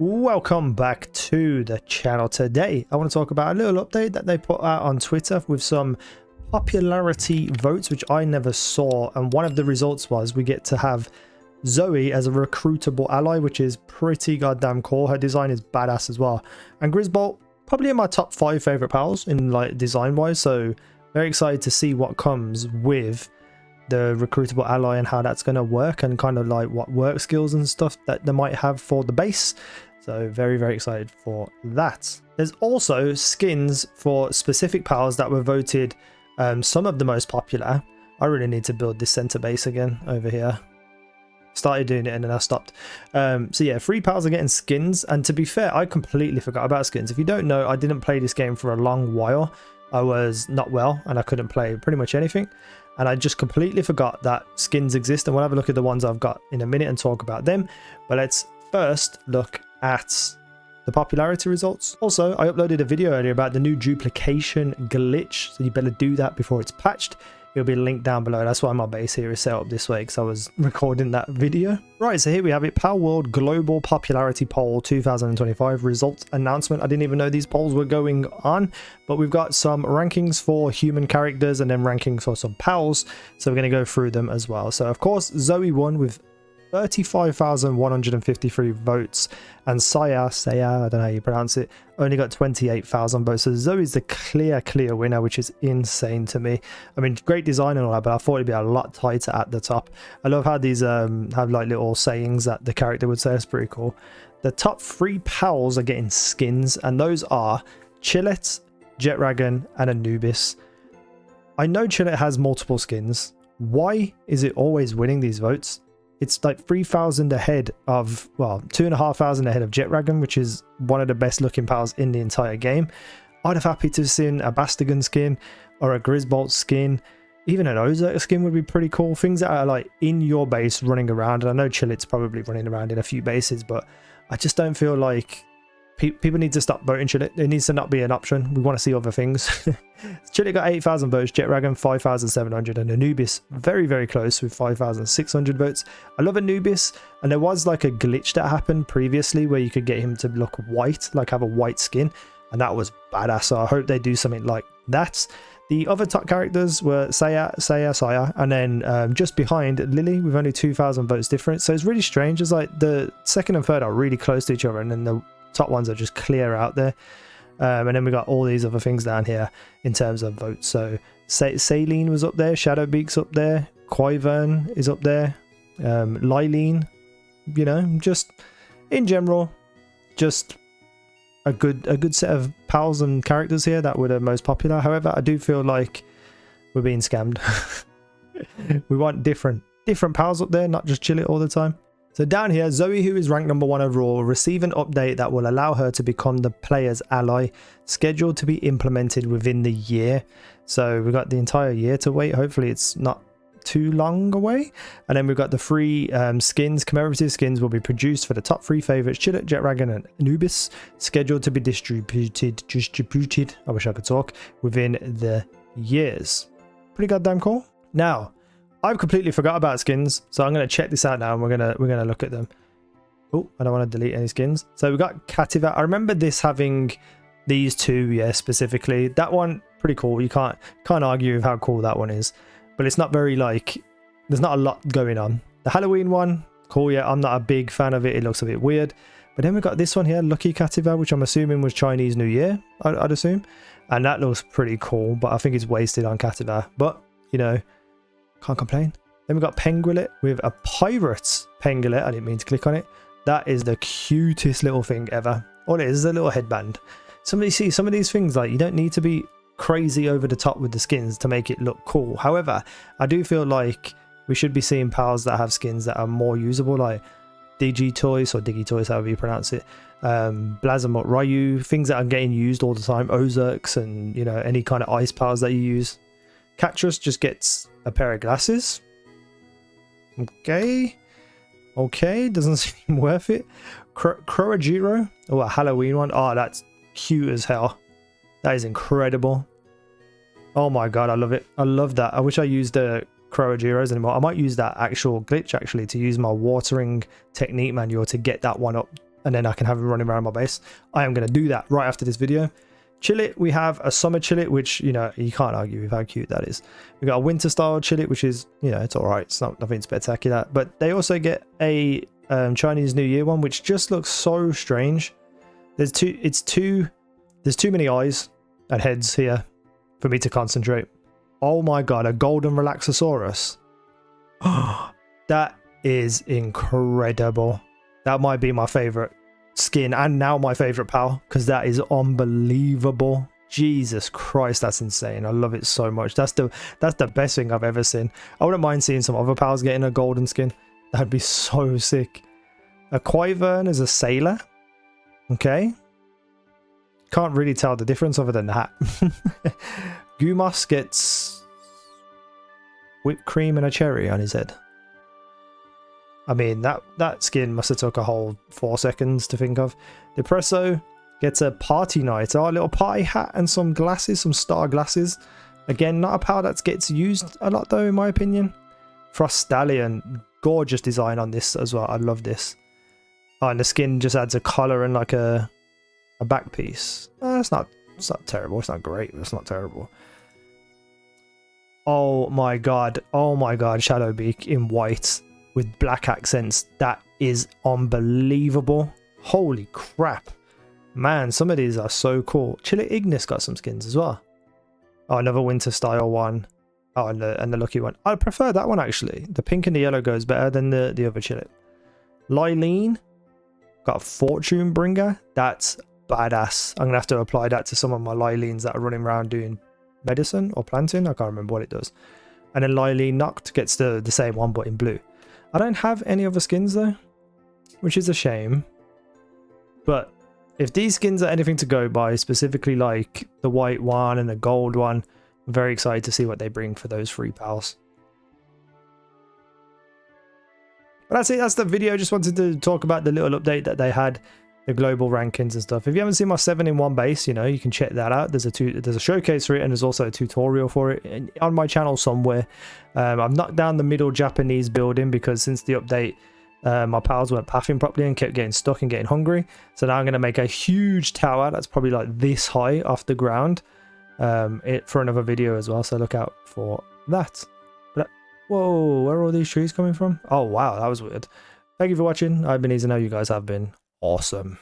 Welcome back to the channel. Today I want to talk about a little update that they put out on Twitter with some popularity votes which I never saw, and one of the results was we get to have ZOE as a recruitable ally, which is pretty goddamn cool. Her design is badass as well, and Grisbolt probably in my top 5 favorite pals in like design wise, so very excited to see what comes with the recruitable ally and how that's going to work, and kind of like what work skills and stuff that they might have for the base. So very excited for that. There's also skins for specific pals that were voted some of the most popular. I really need to build this center base again over here. Started doing it and then I stopped. So yeah, 3 pals are getting skins, and to be fair, I completely forgot about skins. If you don't know, I didn't play this game for a long while. I was not well and I couldn't play pretty much anything, and I just completely forgot that skins exist, and we'll have a look at the ones I've got in a minute and talk about them. But let's first look at the popularity results. Also, I uploaded a video earlier about the new duplication glitch, so you better do that before it's patched. It'll be linked down below. That's why my base here is set up this way, because I was recording that video. Right, so here we have it. Palworld Global Popularity Poll 2025 results announcement. I didn't even know these polls were going on, but we've got some rankings for human characters and then rankings for some pals, so we're going to go through them as well. So of course, ZOE won with 35,153 votes, and Saya, I don't know how you pronounce it, only got 28,000 votes. So Zoe's the clear winner, which is insane to me. I mean, great design and all that, but I thought it'd be a lot tighter at the top. I love how these have like little sayings that the character would say. It's pretty cool. The top 3 pals are getting skins, and those are Chillet, Jetragon, and Anubis. I know Chillet has multiple skins. Why is it always winning these votes? It's like 3,000 ahead of, well, 2,500 ahead of Jetragon, which is one of the best looking pals in the entire game. I'd have happy to have seen a Bastigan skin or a Grisbolt skin. Even an Ozark skin would be pretty cool. Things that are like in your base running around. And I know Chillet's probably running around in a few bases, but I just don't feel like people need to stop voting Chillet. It needs to not be an option. We want to see other things. Chillet got 8,000 votes, Jetragon 5,700, and Anubis very close with 5,600 votes. I love Anubis, and there was like a glitch that happened previously where you could get him to look white, like have a white skin, and that was badass. So I hope they do something like that. The other top characters were Saya, and then just behind Lily with only 2,000 votes difference. So it's really strange. It's like the second and third are really close to each other, and then the top ones are just clear out there. And then we got all these other things down here in terms of votes. So Saline was up there, Shadowbeak's up there, Quivern is up there, Lylene, you know, just in general, just a good set of pals and characters here that were the most popular. However, I do feel like we're being scammed. We want different pals up there, not just Chillet all the time. So down here, Zoe, who is ranked number 1 overall, will receive an update that will allow her to become the player's ally, scheduled to be implemented within the year. So we've got the entire year to wait. Hopefully it's not too long away. And then we've got the 3 skins. Commemorative skins will be produced for the top 3 favorites, Chillet, Jetragon, and Anubis, scheduled to be distributed, I wish I could talk, within the years. Pretty goddamn cool. Now, I've completely forgot about skins, so I'm going to check this out now, and we're gonna look at them. Oh, I don't want to delete any skins. So we've got Cativa. I remember this having these 2, yeah, specifically. That one, pretty cool. You can't argue with how cool that one is, but it's not very, like, there's not a lot going on. The Halloween one, cool, yeah, I'm not a big fan of it. It looks a bit weird. But then we've got this one here, Lucky Cativa, which I'm assuming was Chinese New Year, I'd assume. And that looks pretty cool, but I think it's wasted on Cativa. But, you know, can't complain. Then we've got Penguillet with a Pirates Penguillet. I didn't mean to click on it. That is the cutest little thing ever. All it is a little headband. Some of these things, like, you don't need to be crazy over the top with the skins to make it look cool. However, I do feel like we should be seeing pals that have skins that are more usable, like Digitoys or Digitoys, however you pronounce it. Blazamut Ryu, things that are getting used all the time. Ozarks, and, you know, any kind of ice pals that you use. Cattrus just gets a pair of glasses. Okay, doesn't seem worth it. Croagiro, oh, a Halloween one. Oh, that's cute as hell. That is incredible. Oh my god, I love it. I love that. I wish I used the Croagiros anymore. I might use that actual glitch actually to use my watering technique manual to get that one up and then I can have him running around my base. I am going to do that right after this video. Chillet, we have a summer chillet, which, you know, you can't argue with how cute that is. We got a winter style chillet, which is, you know, it's all right. It's not nothing spectacular, but they also get a Chinese New Year one, which just looks so strange. There's too many eyes and heads here for me to concentrate. Oh my god, a golden Relaxosaurus. That is incredible. That might be my favorite skin and now my favorite pal, because that is unbelievable. Jesus Christ, that's insane. I love it so much. That's the best thing I've ever seen. I wouldn't mind seeing some other pals getting a golden skin. That'd be so sick. A Quivern is a sailor. Okay. Can't really tell the difference other than that. Gumos gets whipped cream and a cherry on his head. I mean, that skin must have took a whole 4 seconds to think of. Depresso gets a party night. Oh, a little party hat and some glasses, some star glasses. Again, not a power that gets used a lot though, in my opinion. Frost Stallion, gorgeous design on this as well. I love this. Oh, and the skin just adds a collar and like a back piece. It's not terrible. It's not great, but it's not terrible. Oh my god. Oh my god. Shadowbeak in white with black accents. That is unbelievable. Holy crap. Man, some of these are so cool. Chillet Ignis got some skins as well. Oh, another winter style one. Oh, and the lucky one. I prefer that one actually. The pink and the yellow goes better than the other Chillet. Lylene got a Fortune Bringer. That's badass. I'm gonna have to apply that to some of my Lylenes that are running around doing medicine or planting. I can't remember what it does. And then Lylene Noct gets the same one but in blue. I don't have any other skins though, which is a shame. But if these skins are anything to go by, specifically like the white one and the gold one, I'm very excited to see what they bring for those free pals. But that's it. That's the video. Just wanted to talk about the little update that they had, the global rankings and stuff. If you haven't seen my 7-in-1 base, you know, you can check that out. There's a showcase for it, and there's also a tutorial for it on my channel somewhere. I've knocked down the middle Japanese building because since the update, my pals weren't pathing properly and kept getting stuck and getting hungry. So now I'm going to make a huge tower that's probably like this high off the ground for another video as well. So look out for that. But whoa, where are all these trees coming from? Oh wow, that was weird. Thank you for watching. I've been easy. Now you guys have been awesome.